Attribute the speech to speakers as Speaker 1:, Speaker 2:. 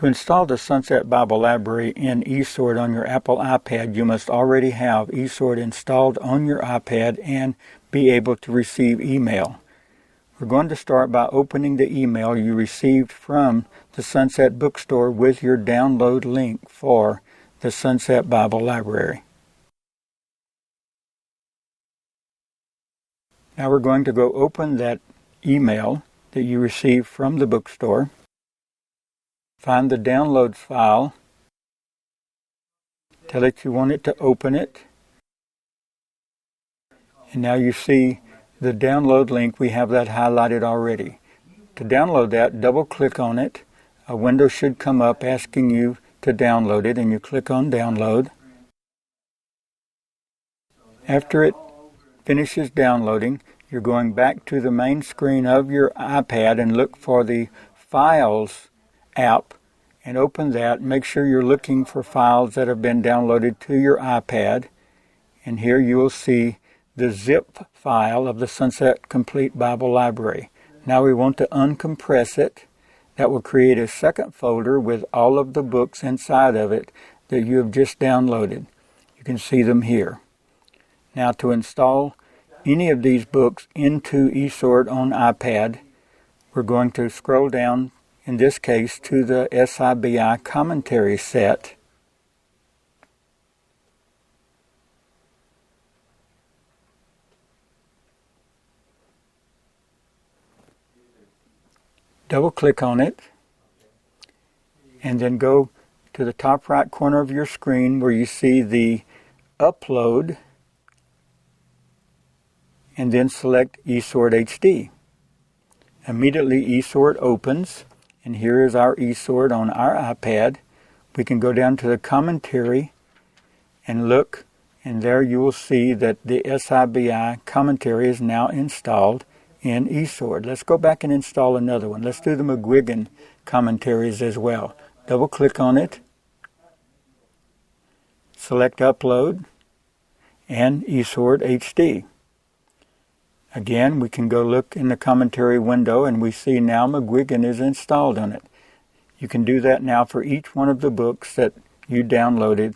Speaker 1: To install the Sunset Bible Library in eSword on your Apple iPad, you must already have eSword installed on your iPad and be able to receive email. We're going to start by opening the email you received from the Sunset Bookstore with your download link for the Sunset Bible Library. Now we're going to go open that email that you received from the bookstore. Find the downloads file. Tell it you want it to open it. And now you see the download link. We have that highlighted already. To download that, double click on it. A window should come up asking you to download it, and you click on download. After it finishes downloading, you're going back to the main screen of your iPad and look for the Files app and open that. Make sure you're looking for files that have been downloaded to your iPad. And here you will see the zip file of the Sunset Complete Bible Library. Now we want to uncompress it. That will create a second folder with all of the books inside of it that you have just downloaded. You can see them here. Now to install any of these books into eSword on iPad, we're going to scroll down, in this case, to the SIBI commentary set. Double click on it and then go to the top right corner of your screen where you see the upload and then select eSword HD. Immediately eSword opens, and here is our eSword on our iPad. We can go down to the commentary and look, and there you will see that the SIBI commentary is now installed in eSword. Let's go back and install another one. Let's do the McGuigan commentaries as well. Double click on it, select upload, and eSword HD. Again, we can go look in the commentary window and we see now McGuigan is installed on it. You can do that now for each one of the books that you downloaded